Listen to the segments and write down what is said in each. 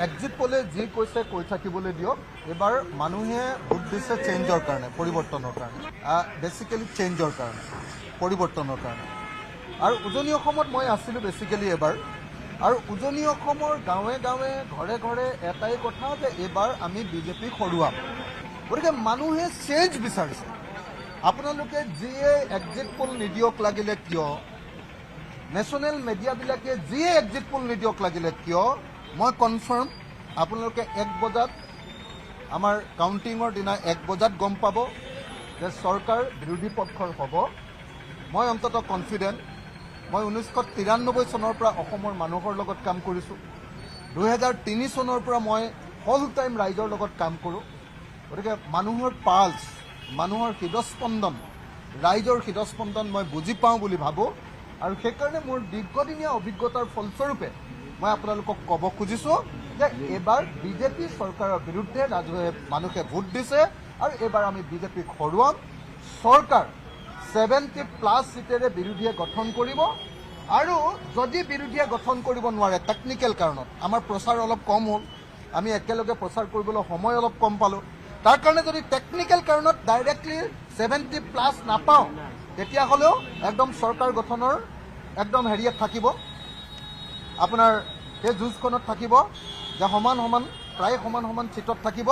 Exit পোলে যি কৈছে কৈ থাকিবলৈ দিয়ক। এবাৰ মানুহে ভোট দিছে চেঞ্জৰ কাৰণে, পৰিৱৰ্তনৰ কাৰণে, বেচিকেলি চেঞ্জৰ কাৰণে, পৰিৱৰ্তনৰ কাৰণে। আৰু উজনি অসমত মই আছিলোঁ বেচিকেলি এবাৰ, আৰু উজনি অসমৰ গাঁৱে গাঁৱে ঘৰে ঘৰে এটাই কথা যে এইবাৰ আমি বিজেপিক হৰুৱাম। গতিকে মানুহে চেঞ্জ বিচাৰিছে। আপোনালোকে যিয়ে এক্সিট পোল নিদিয়ক লাগিলে কিয়, নেশ্যনেল মিডিয়াবিলাকে যিয়ে এক্সিট পোল নিদিয়ক লাগিলে কিয়, মই কনফাৰ্ম আপোনালোকে 1 বজাত আমাৰ কাউণ্টিঙৰ দিনা 1 বজাত গম পাব যে চৰকাৰ বিৰোধী পক্ষৰ হ'ব। মই অন্ততঃ কনফিডেণ্ট। মই 1993 চনৰ পৰা অসমৰ মানুহৰ লগত কাম কৰিছোঁ। 2003 চনৰ পৰা মই হোল টাইম ৰাইজৰ লগত কাম কৰোঁ। গতিকে মানুহৰ পালছ, মানুহৰ হৃদস্পন্দন, ৰাইজৰ হৃদস্পন্দন মই বুজি পাওঁ বুলি ভাবোঁ। আৰু সেইকাৰণে মোৰ দীৰ্ঘদিনীয়া অভিজ্ঞতাৰ ফলস্বৰূপে মই আপোনালোকক ক'ব খুজিছোঁ যে এইবাৰ বিজেপি চৰকাৰৰ বিৰুদ্ধে মানুহে ভোট দিছে, আৰু এইবাৰ আমি বিজেপিক হৰুৱাম। চৰকাৰ 70+ চিটেৰে বিৰোধীয়ে গঠন কৰিব, আৰু যদি বিৰোধীয়ে গঠন কৰিব নোৱাৰে টেকনিকেল কাৰণত, আমাৰ প্ৰচাৰ অলপ কম হ'ল, আমি একেলগে প্ৰচাৰ কৰিবলৈ সময় অলপ কম পালোঁ, তাৰ কাৰণে যদি টেকনিকেল কাৰণত ডাইৰেক্টলি 70+ নাপাওঁ, তেতিয়াহ'লেও একদম চৰকাৰ গঠনৰ একদম হেৰিয়াত থাকিব, আপোনাৰ সেই যুঁজখনত থাকিব যে সমান সমান, প্ৰায় সমান সমান চিটত থাকিব।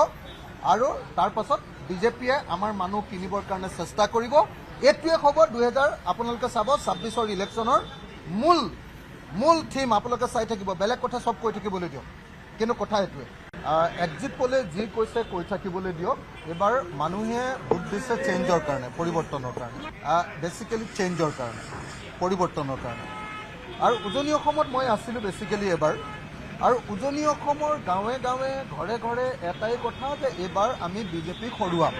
আৰু তাৰ পাছত বিজেপিয়ে আমাৰ মানুহ কিনিবৰ কাৰণে চেষ্টা কৰিব। এইটোৱে হ'ব আপোনালোকে চাব 26ৰ ইলেকশ্যনৰ মূল থিম। আপোনালোকে চাই থাকিব, বেলেগ কথা চব কৈ থাকিবলৈ দিয়ক, কিন্তু কথা এইটোৱে, এক্সিট পোলে যি কৈছে কৈ থাকিবলৈ দিয়ক। এইবাৰ মানুহে ভোট দিছে চেঞ্জৰ কাৰণে, পৰিৱৰ্তনৰ কাৰণে, বেচিকেলি চেঞ্জৰ কাৰণে, পৰিৱৰ্তনৰ কাৰণে। আৰু উজনি অসমত মই আছিলোঁ বেচিকেলি এবাৰ, আৰু উজনি অসমৰ গাঁৱে গাঁৱে ঘৰে ঘৰে এটাই কথা যে এইবাৰ আমি বিজেপিক হৰুৱাম।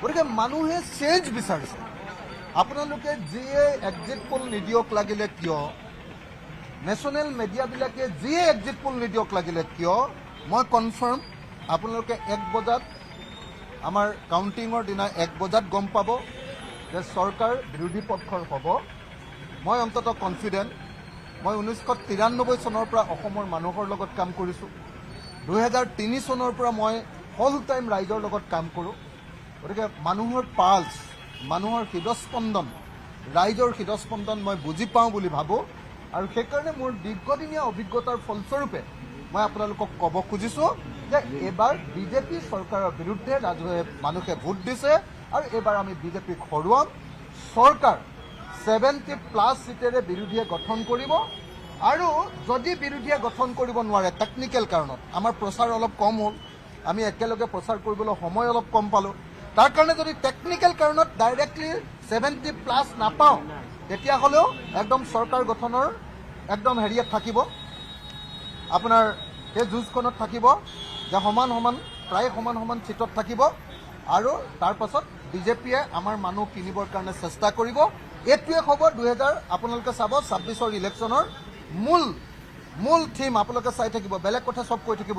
গতিকে মানুহে চেঞ্জ বিচাৰিছে। আপোনালোকে যিয়ে এক্সিট পোল নিদিয়ক লাগিলে কিয়, নেশ্যনেল মিডিয়াবিলাকে যিয়ে এক্সিট পোল নিদিয়ক লাগিলে কিয়, মই কনফাৰ্ম আপোনালোকে 1 বজাত আমাৰ কাউণ্টিঙৰ দিনা 1 বজাত গম পাব যে চৰকাৰ বিৰোধী পক্ষৰ হ'ব। মই অন্ততঃ কনফিডেণ্ট। মই 1993 চনৰ পৰা অসমৰ মানুহৰ লগত কাম কৰিছোঁ। 2003 চনৰ পৰা মই হোল টাইম ৰাইজৰ লগত কাম কৰোঁ। গতিকে মানুহৰ পালছ, মানুহৰ হৃদস্পন্দন, ৰাইজৰ হৃদস্পন্দন মই বুজি পাওঁ বুলি ভাবোঁ। আৰু সেইকাৰণে মোৰ দীৰ্ঘদিনীয়া অভিজ্ঞতাৰ ফলস্বৰূপে মই আপোনালোকক ক'ব খুজিছোঁ যে এইবাৰ বিজেপি চৰকাৰৰ বিৰুদ্ধে মানুহে ভোট দিছে, আৰু এইবাৰ আমি বিজেপিক হৰুৱাম। চৰকাৰ 70+ চিটেৰে বিৰোধীয়ে গঠন কৰিব, আৰু যদি বিৰোধীয়ে গঠন কৰিব নোৱাৰে টেকনিকেল কাৰণত, আমাৰ প্ৰচাৰ অলপ কম হ'ল, আমি একেলগে প্ৰচাৰ কৰিবলৈ সময় অলপ কম পালোঁ, তাৰ কাৰণে যদি টেকনিকেল কাৰণত ডাইৰেক্টলি 70+ নাপাওঁ, তেতিয়াহ'লেও একদম চৰকাৰ গঠনৰ একদম হেৰিয়াত থাকিব, আপোনাৰ সেই যুঁজখনত থাকিব যে সমান সমান, প্ৰায় সমান সমান চিটত থাকিব। আৰু তাৰ পাছত বিজেপিয়ে আমাৰ মানুহ কিনিবৰ কাৰণে চেষ্টা কৰিব। এইটোৱে হ'ব আপোনালোকে চাব 26ৰ ইলেকশ্যনৰ মূল থিম। আপোনালোকে চাই থাকিব, বেলেগ কথা চব কৈ থাকিব।